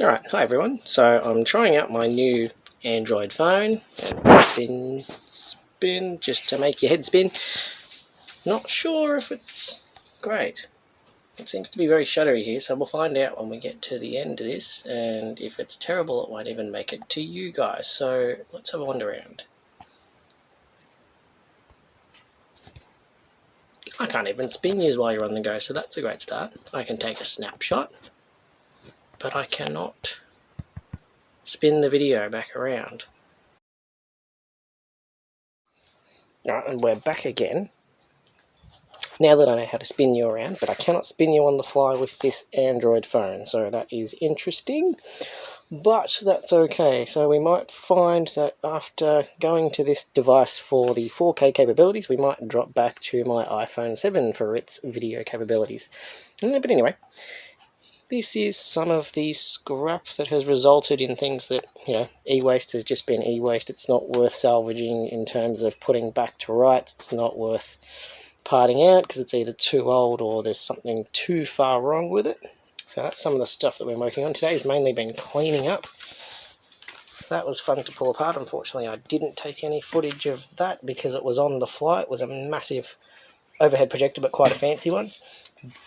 Alright, hi everyone. So I'm trying out my new Android phone and spin just to make your head spin. Not sure if it's great. It seems to be very shuttery here, so we'll find out when we get to the end of this, and if it's terrible it won't even make it to you guys. So let's have a wander around. I can't even spin you while you're on the go, so that's a great start. I can take a snapshot, but I cannot spin the video back around. Alright, and we're back again. Now that I know how to spin you around, but I cannot spin you on the fly with this Android phone, so that is interesting, but that's okay. So we might find that after going to this device for the 4K capabilities, we might drop back to my iPhone 7 for its video capabilities. But anyway, this is some of the scrap that has resulted in things that, e-waste has just been e-waste. It's not worth salvaging in terms of putting back to rights. It's not worth parting out because it's either too old or there's something too far wrong with it. So that's some of the stuff that we're working on. Today's mainly been cleaning up. That was fun to pull apart. Unfortunately, I didn't take any footage of that because it was on the fly. It was a massive overhead projector, but quite a fancy one.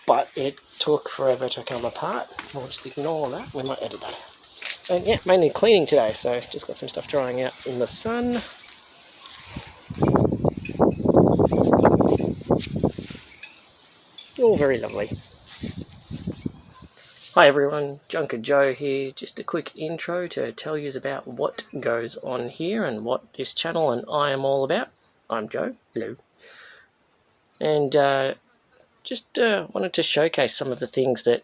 But it took forever to come apart. We'll just ignore that. We might edit that. And yeah, mainly cleaning today, so just got some stuff drying out in the sun. All very lovely. Hi everyone, Junker Joe here. Just a quick intro to tell you about what goes on here and what this channel and I am all about. I'm Joe. Hello. And just wanted to showcase some of the things that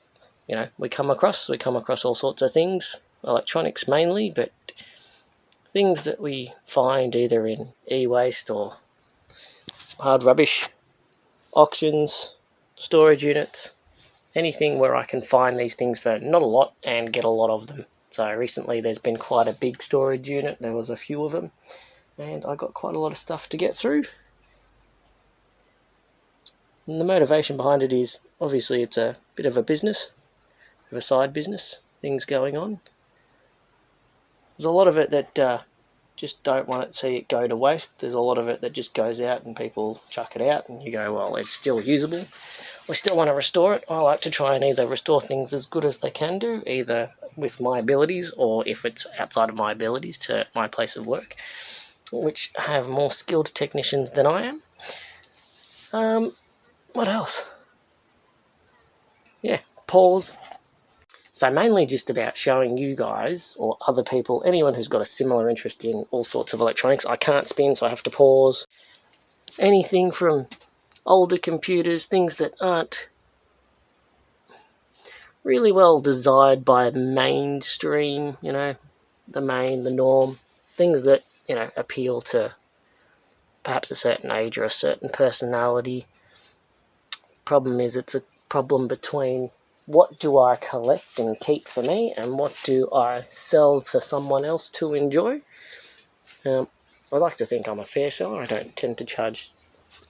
we come across. We come across all sorts of things, electronics mainly, but things that we find either in e-waste or hard rubbish, auctions, storage units, anything where I can find these things for not a lot and get a lot of them. So recently there's been quite a big storage unit. There was a few of them and I got quite a lot of stuff to get through. And the motivation behind it is, obviously it's a bit of a business, of a side business, things going on. There's a lot of it that just don't want to see it go to waste. There's a lot of it that just goes out and people chuck it out and you go, well, it's still usable. We still want to restore it. I like to try and either restore things as good as they can do, either with my abilities or if it's outside of my abilities to my place of work, which have more skilled technicians than I am. What else? Yeah, pause. So mainly just about showing you guys or other people, anyone who's got a similar interest in all sorts of electronics. I can't spin, so I have to pause. Anything from older computers, things that aren't really well desired by mainstream, the norm, things that, appeal to perhaps a certain age or a certain personality. Problem is, it's a problem between what do I collect and keep for me and what do I sell for someone else to enjoy. I like to think I'm a fair seller. I don't tend to charge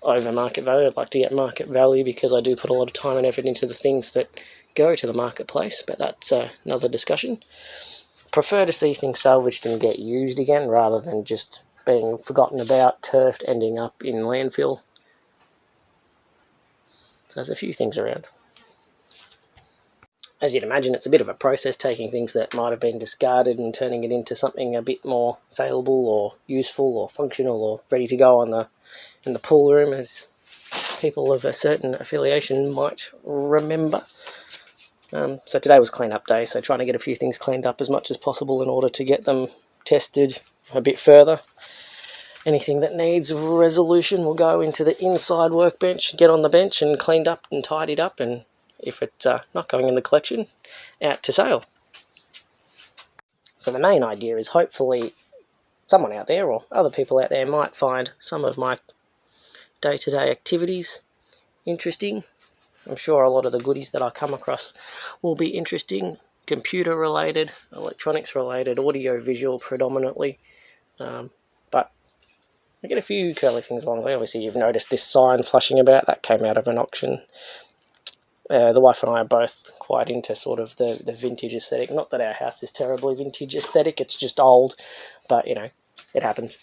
over market value. I'd like to get market value because I do put a lot of time and effort into the things that go to the marketplace, but that's another discussion. Prefer to see things salvaged and get used again rather than just being forgotten about, turfed, ending up in landfill. So there's a few things around. As you'd imagine, it's a bit of a process taking things that might have been discarded and turning it into something a bit more saleable or useful or functional or ready to go in the pool room, as people of a certain affiliation might remember. So today was clean-up day, so trying to get a few things cleaned up as much as possible in order to get them tested a bit further. Anything that needs resolution will go into the inside workbench, get on the bench and cleaned up and tidied up, and if it's not going in the collection, out to sale. So the main idea is hopefully someone out there or other people out there might find some of my day-to-day activities interesting. I'm sure a lot of the goodies that I come across will be interesting, computer related, electronics related, audio visual predominantly, but I get a few curly things along the way. Obviously you've noticed this sign flashing about, that came out of an auction The wife and I are both quite into sort of the vintage aesthetic. Not that our house is terribly vintage aesthetic, it's just old, but you know, it happens.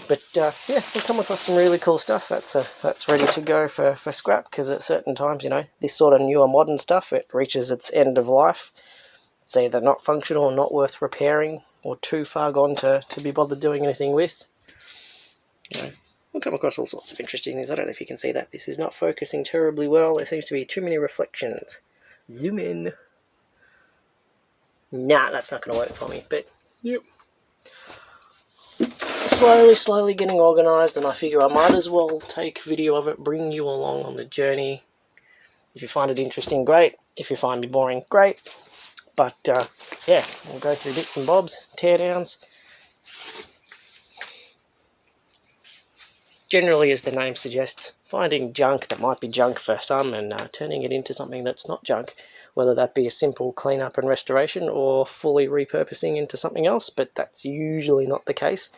But yeah, we've come across some really cool stuff that's ready to go for scrap, because at certain times, you know, this sort of newer modern stuff, it reaches its end of life. It's either not functional or not worth repairing, or too far gone to be bothered doing anything with. You know, we'll come across all sorts of interesting things. I don't know if you can see that. This is not focusing terribly well. There seems to be too many reflections. Zoom in. Nah, that's not going to work for me, but yep. Slowly getting organised, and I figure I might as well take video of it, bring you along on the journey. If you find it interesting, great. If you find me boring, great. But yeah, we'll go through bits and bobs, teardowns. Generally, as the name suggests, finding junk that might be junk for some and turning it into something that's not junk, whether that be a simple clean-up and restoration or fully repurposing into something else, but that's usually not the case.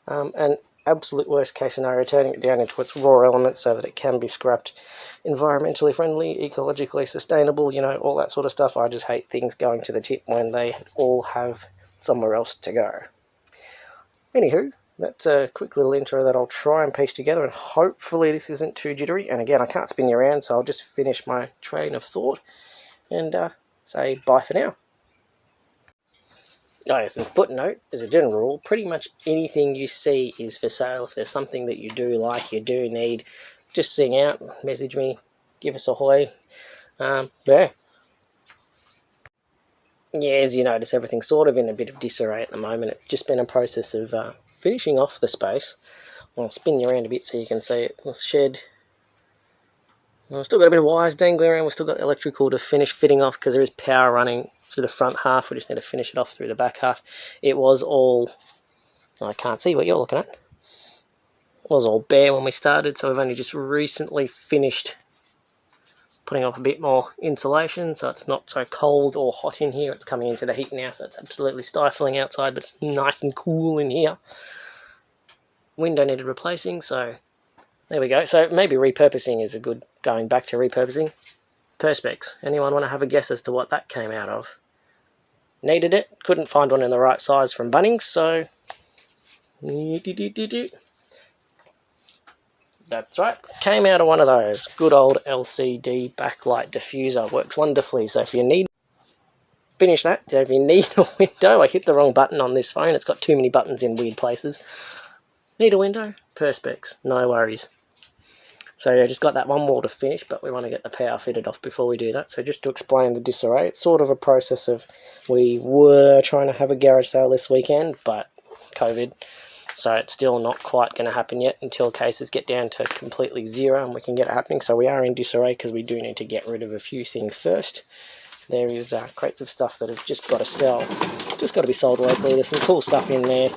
And absolute worst case scenario, turning it down into its raw elements so that it can be scrapped, environmentally friendly, ecologically sustainable, you know, all that sort of stuff. I just hate things going to the tip when they all have somewhere else to go. Anywho, that's a quick little intro that I'll try and piece together, and hopefully this isn't too jittery. And again, I can't spin you around, so I'll just finish my train of thought and say bye for now. Oh yes, and footnote, as a general rule, pretty much anything you see is for sale. If there's something that you do like, you do need, just sing out, message me, give us a hoy. Yeah, as you notice, everything's sort of in a bit of disarray at the moment. It's just been a process of finishing off the space. I'll spin you around a bit so you can see it. The shed. I've still got a bit of wires dangling around. We've still got electrical to finish fitting off because there is power running through the front half. We just need to finish it off through the back half. It was all... I can't see what you're looking at. It was all bare when we started, so we've only just recently finished putting up a bit more insulation so it's not so cold or hot in here. It's coming into the heat now, so it's absolutely stifling outside, but it's nice and cool in here. Window needed replacing, so there we go. So maybe repurposing is a good, going back to repurposing. Perspex. Anyone want to have a guess as to what that came out of? Needed it. Couldn't find one in the right size from Bunnings, so... That's right. Came out of one of those. Good old LCD backlight diffuser. Works wonderfully. So if you need... Finish that. If you need a window... I hit the wrong button on this phone. It's got too many buttons in weird places. Need a window? Perspex. No worries. So yeah, just got that one wall to finish, but we want to get the power fitted off before we do that. So just to explain the disarray, it's sort of a process of... We were trying to have a garage sale this weekend, but COVID... So it's still not quite going to happen yet until cases get down to completely zero and we can get it happening. So we are in disarray because we do need to get rid of a few things first. There is crates of stuff that have just got to sell. Just got to be sold locally. There's some cool stuff in there.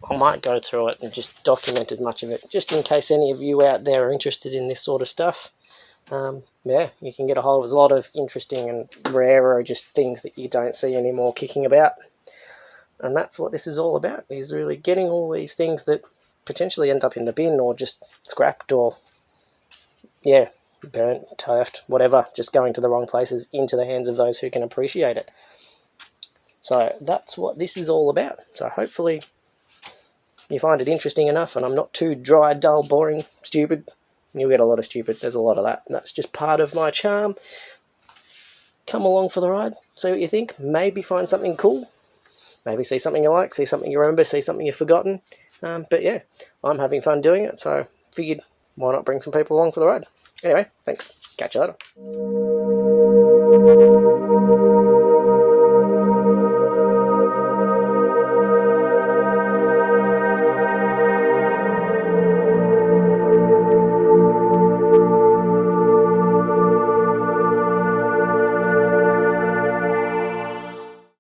I might go through it and just document as much of it, just in case any of you out there are interested in this sort of stuff. Yeah, you can get a hold of a lot of interesting and rarer just things that you don't see anymore kicking about. And that's what this is all about, is really getting all these things that potentially end up in the bin or just scrapped or, yeah, burnt, turfed, whatever, just going to the wrong places into the hands of those who can appreciate it. So that's what this is all about. So hopefully you find it interesting enough and I'm not too dry, dull, boring, stupid. You'll get a lot of stupid, there's a lot of that. And that's just part of my charm. Come along for the ride, see what you think, maybe find something cool. Maybe see something you like, see something you remember, see something you've forgotten. But yeah, I'm having fun doing it, so figured why not bring some people along for the ride. Anyway, thanks. Catch you later.